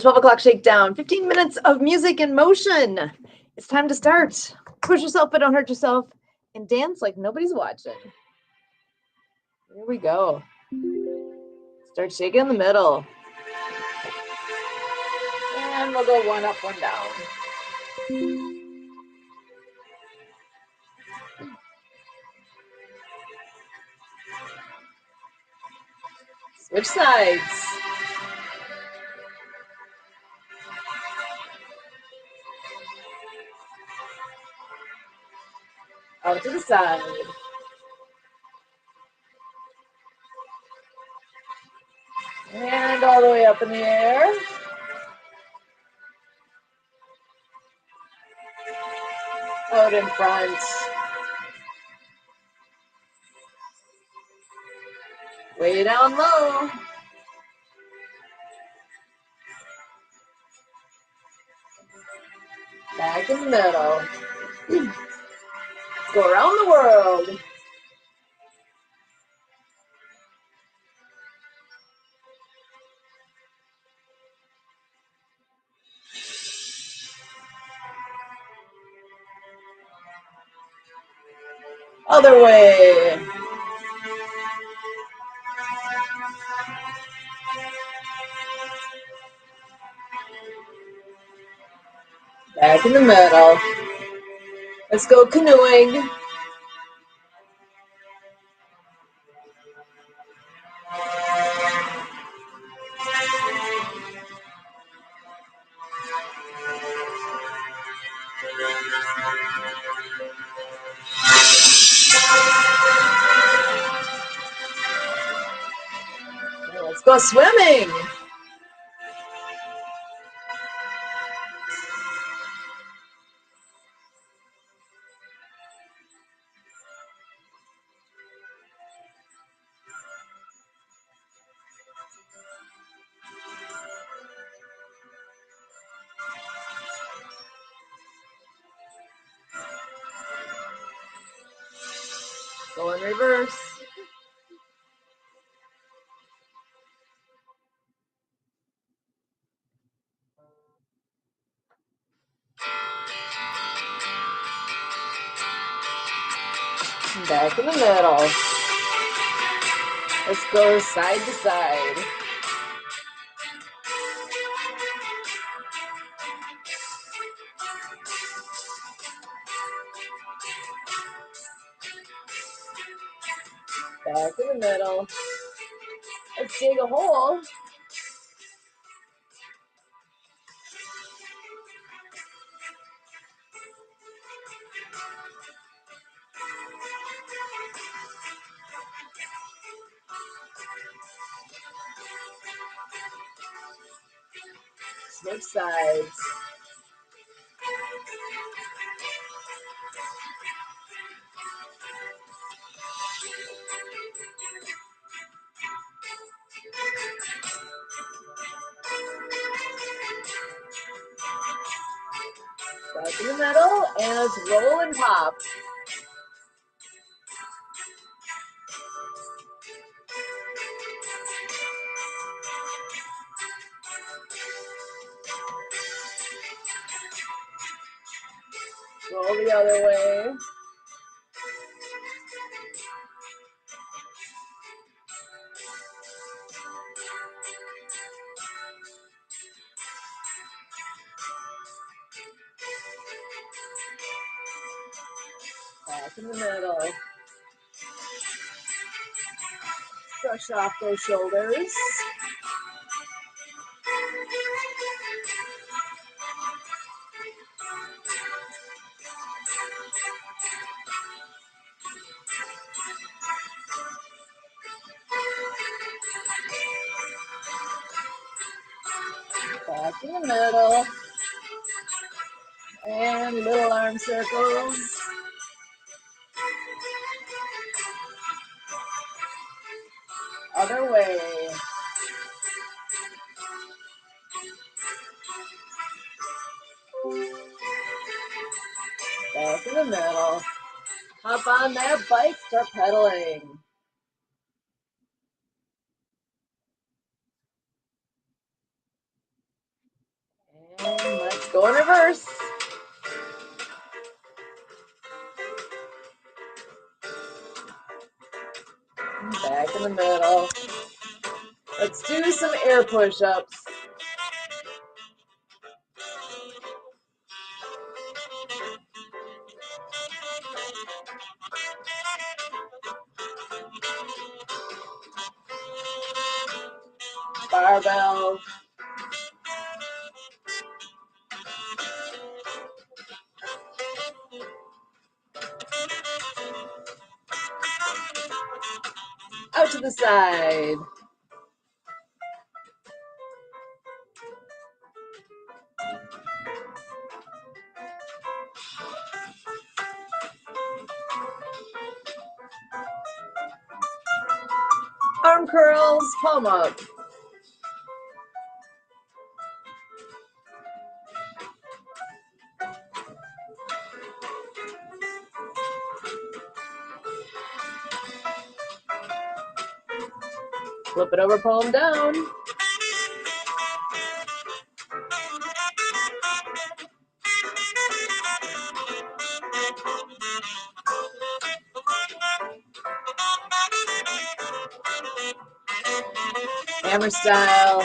12 o'clock shakedown, 15 minutes of music and motion. It's time to start. Push yourself, but don't hurt yourself, and dance like nobody's watching. Here we go. Start shaking in the middle. And we'll go one up, one down. Switch sides. Out to the side. And all the way up in the air. Out in front. Way down low. Back in the middle. Go around the world. Other way. Back in the middle. Let's go canoeing. Let's go swimming. Go in reverse. Back in the middle. Let's go side to side. Back in the middle. Let's dig a hole. Switch sides. Back in the middle, and let's roll and pop. Roll the other way. Back in the middle. Brush off those shoulders. Back in the middle. And little arm circles. Other way. Back in the middle. Hop on that bike, start pedaling. Go in reverse. Back in the middle. Let's do some air push-ups. Barbell. Out to the side. Arm curls, palm up. Flip it over, palm down. Hammer style.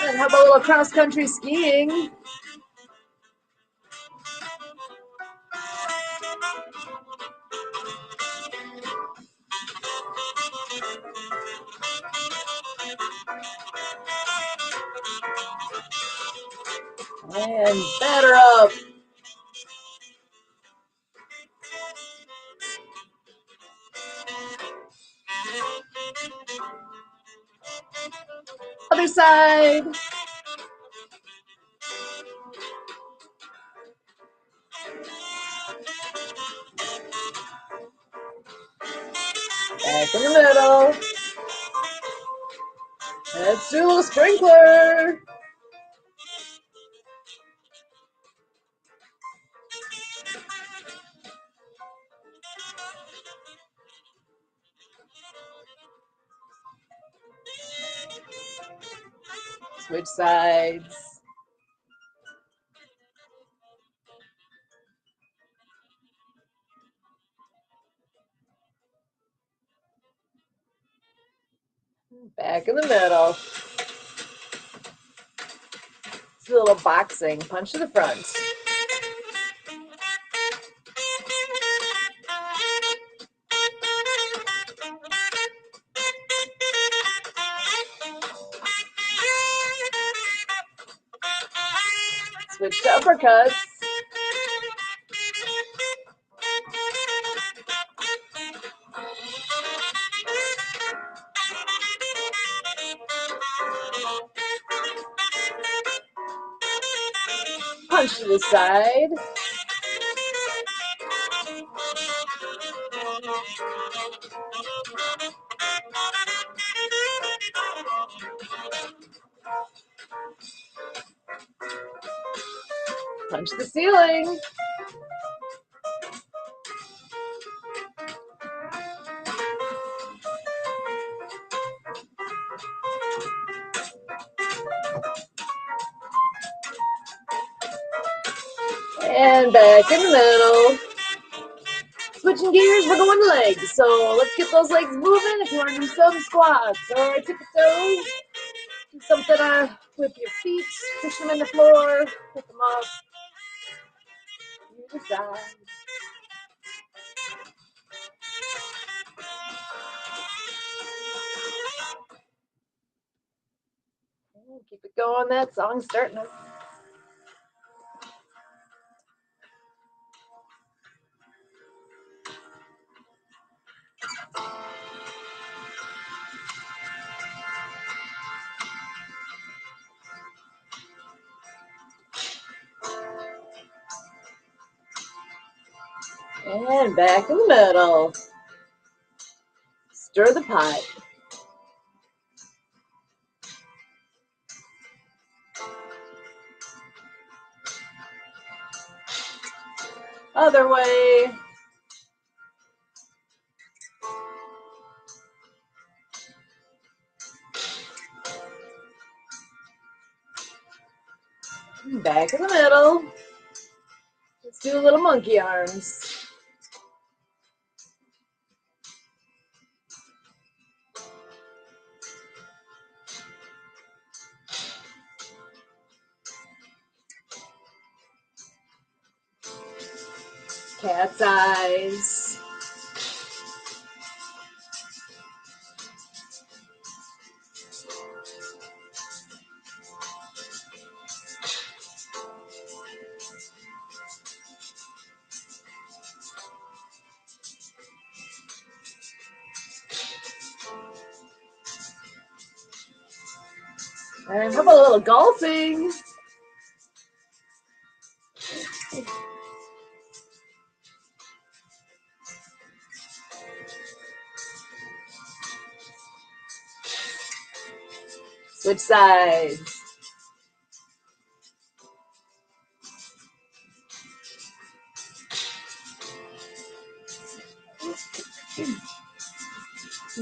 And how about a little cross-country skiing? And batter up. Other side. Back in the middle. Let's do a little sprinkler. Switch sides. Back in the middle. It's a little boxing. Punch to the front. Switch to uppercuts. Punch to the side. Punch the ceiling. And back in the middle. Switching gears, we're going to legs. So let's get those legs moving. If you want to do some squats or tip the toes, do something with your feet. Push them in the floor. Pick them up. To the side. Keep it going. That song's starting up. And back in the middle. Stir the pot. Other way. Back in the middle. Let's do a little monkey arms. Cat's eyes. And how about a little golfing? Switch sides.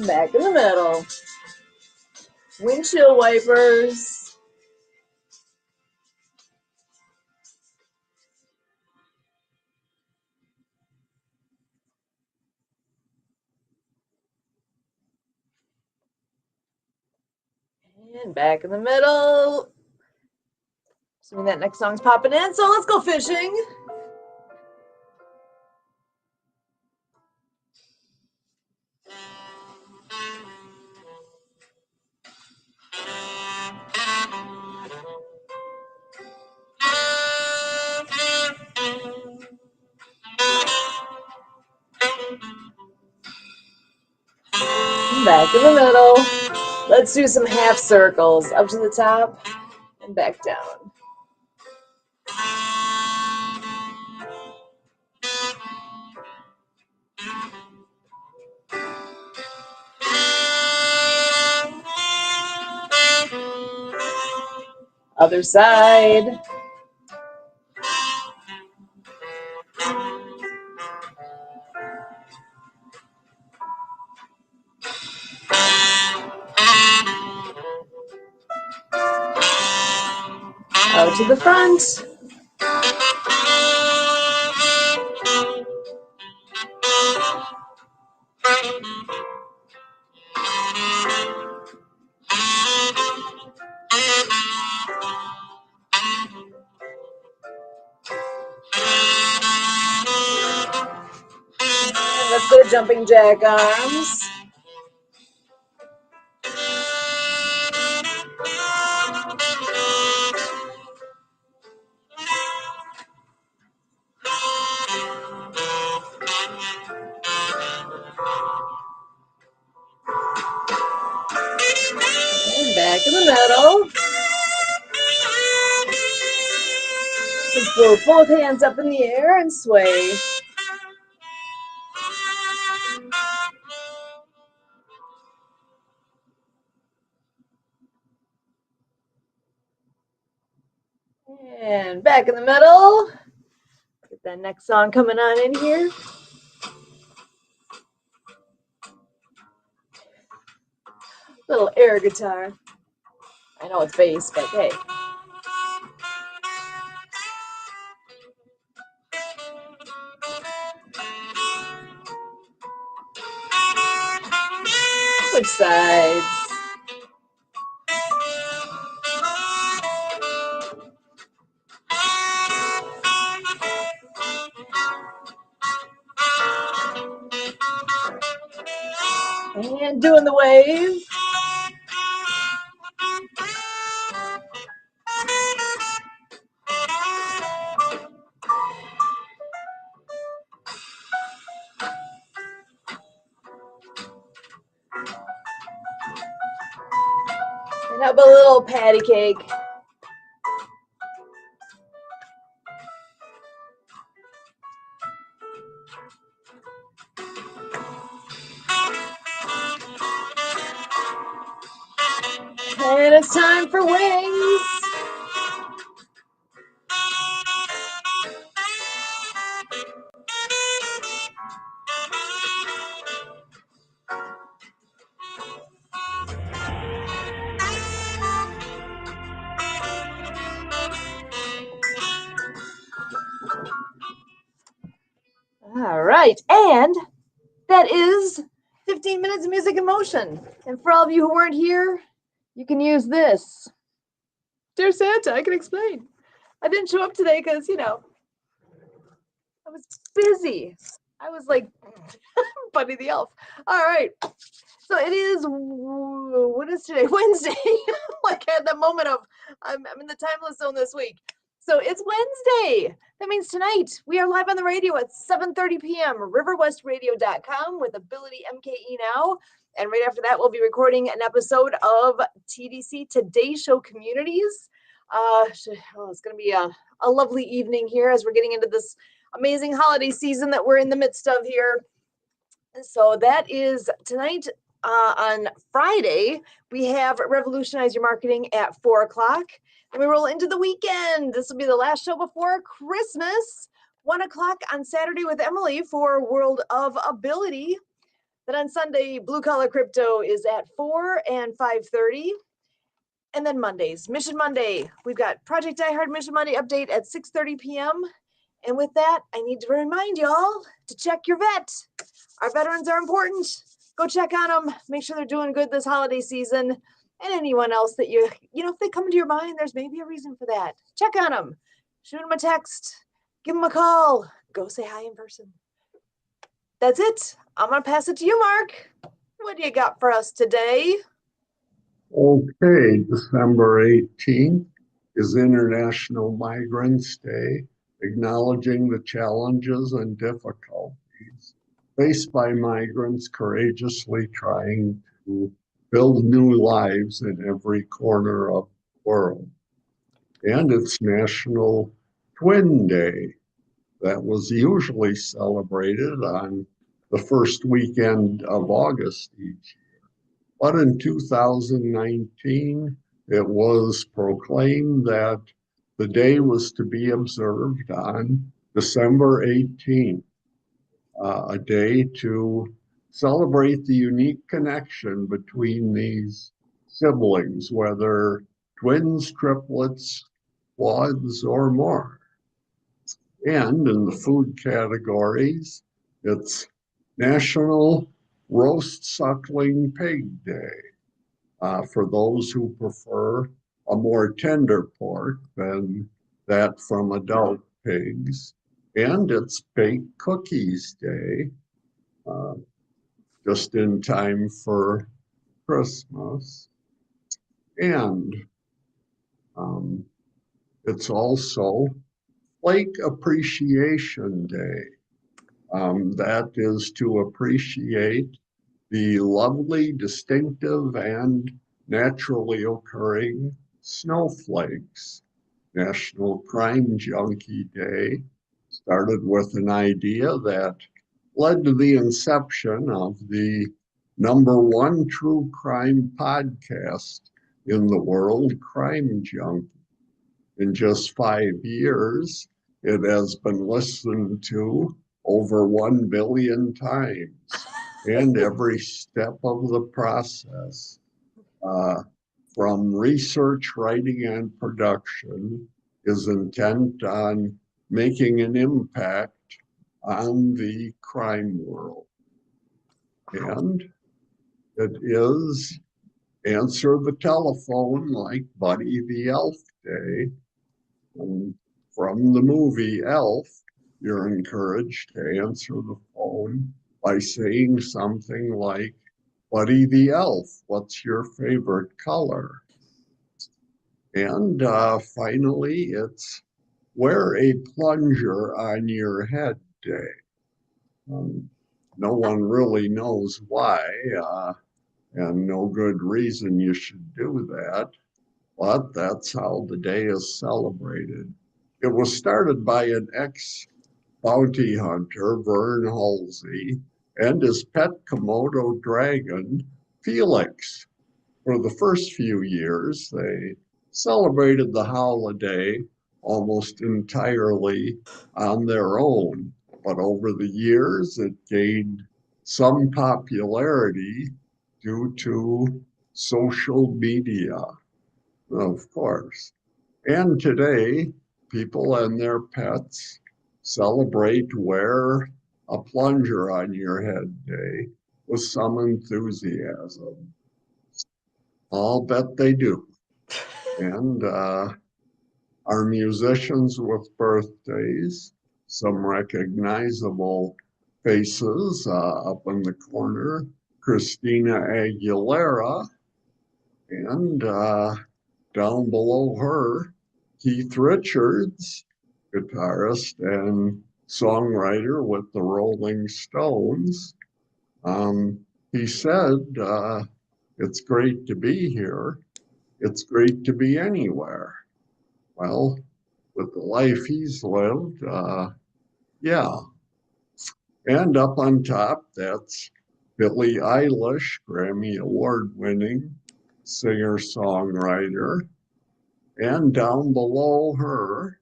Back in the middle. Windshield wipers. And back in the middle. Assuming that next song's popping in, so let's go fishing. Back in the middle. Let's do some half circles. Up to the top and back down. Other side. Out to the front. Let's go jumping jack arms. And back in the middle. Let's blow both hands up in the air and sway. And back in the middle. Get that next song coming on in here. Little air guitar. I know it's bass, but hey. Switch sides. And doing the wave. And how about a little patty cake? And it's time for wings. All right. And that is 15 minutes of music in motion. And for all of you who weren't here, you can use this. Dear Santa, I can explain. I didn't show up today because, I was busy. I was like Buddy the Elf. All right. So it is, what is today? Wednesday. Like at the moment of, I'm in the timeless zone this week. So it's Wednesday. That means tonight we are live on the radio at 7:30 p.m. riverwestradio.com with Ability MKE Now. And right after that, we'll be recording an episode of TDC Today Show Communities. It's going to be a lovely evening here as we're getting into this amazing holiday season that we're in the midst of here. So that is tonight. On Friday, we have Revolutionize Your Marketing at 4 o'clock. And we roll into the weekend. This will be the last show before Christmas. 1 o'clock on Saturday with Emily for World of Ability. Then on Sunday, Blue Collar Crypto is at 4 and 5:30. And then Mondays, Mission Monday. We've got Project Die Hard Mission Monday update at 6:30 p.m. And with that, I need to remind y'all to check your vet. Our veterans are important. Go check on them. Make sure they're doing good this holiday season. And anyone else that if they come to your mind, there's maybe a reason for that. Check on them. Shoot them a text. Give them a call. Go say hi in person. That's it. I'm going to pass it to you, Mark. What do you got for us today? Okay, December 18th is International Migrants Day, acknowledging the challenges and difficulties faced by migrants courageously trying to build new lives in every corner of the world. And it's National Twin Day that was usually celebrated on the first weekend of August each year. But in 2019, it was proclaimed that the day was to be observed on December 18th. A day to celebrate the unique connection between these siblings, whether twins, triplets, quads, or more. And in the food categories, it's National Roast Suckling Pig Day, for those who prefer a more tender pork than that from adult pigs. And it's Baked Cookies Day, just in time for Christmas. And it's also Flake Appreciation Day. That is to appreciate the lovely, distinctive, and naturally occurring snowflakes. National Crime Junkie Day started with an idea that led to the inception of the #1 true crime podcast in the world, Crime Junkie. In just 5 years, it has been listened to over 1 billion times. And every step of the process, from research, writing, and production, is intent on making an impact on the crime world. And it is Answer the Telephone like Buddy the Elf Day. And from the movie Elf, you're encouraged to answer the phone by saying something like, Buddy the Elf, what's your favorite color? And finally, it's Wear a Plunger on Your Head Day. No one really knows why, and no good reason you should do that, but that's how the day is celebrated. It was started by an ex-bounty hunter, Vern Halsey, and his pet Komodo dragon, Felix. For the first few years, they celebrated the holiday almost entirely on their own. But over the years, it gained some popularity due to social media, of course. And today, people and their pets celebrate Wear a plunger on your head day with some enthusiasm. I'll bet they do. And our musicians with birthdays, some recognizable faces up in the corner, Christina Aguilera, and down below her, Keith Richards, guitarist and songwriter with the Rolling Stones. He said, it's great to be here. It's great to be anywhere. Well, with the life he's lived, yeah. And up on top, that's Billie Eilish, Grammy Award-winning singer-songwriter. And down below her,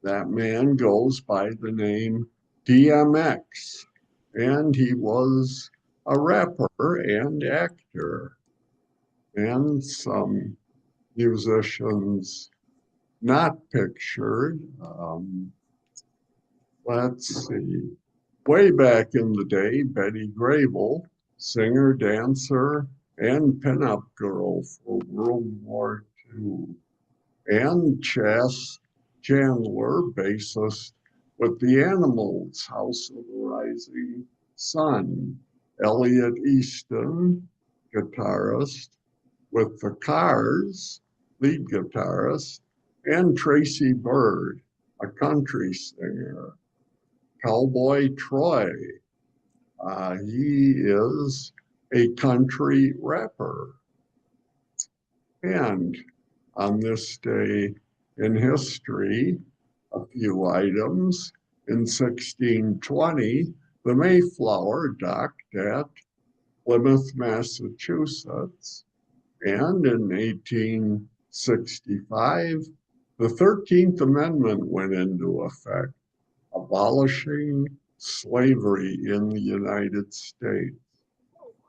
that man goes by the name DMX. And he was a rapper and actor. And some musicians not pictured. Let's see. Way back in the day, Betty Grable, singer, dancer, and pinup girl for World War II. And Chas Chandler, bassist with the Animals, House of the Rising Sun. Elliot Easton, guitarist with the Cars, lead guitarist, and Tracy Byrd, a country singer. Cowboy Troy, he is a country rapper. And on this day in history, a few items. In 1620, the Mayflower docked at Plymouth, Massachusetts. And in 1865, the 13th Amendment went into effect, abolishing slavery in the United States.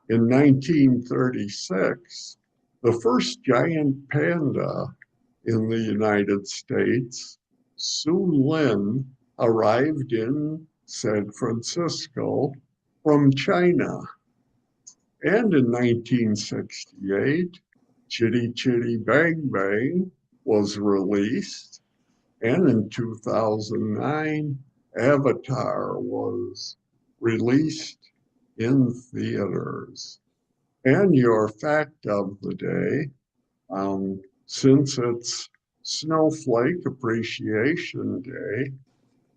In 1936, the first giant panda in the United States, Sue Lin, arrived in San Francisco from China. And in 1968, Chitty Chitty Bang Bang was released. And in 2009, Avatar was released in theaters. And your fact of the day, since it's Snowflake Appreciation Day,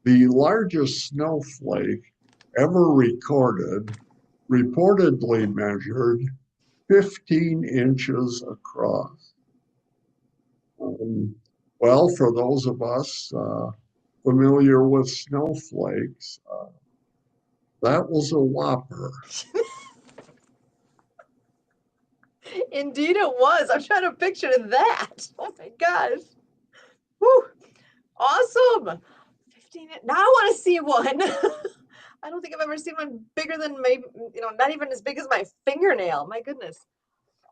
the largest snowflake ever recorded reportedly measured 15 inches across. Well, for those of us familiar with snowflakes, that was a whopper. Indeed it was. I'm trying to picture that. Oh my gosh. Whew. Awesome. 15. Now I want to see one. I don't think I've ever seen one bigger than maybe, not even as big as my fingernail. My goodness.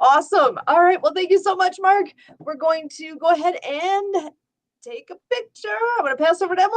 Awesome. All right. Well, thank you so much, Mark. We're going to go ahead and take a picture. I'm going to pass over to Emily.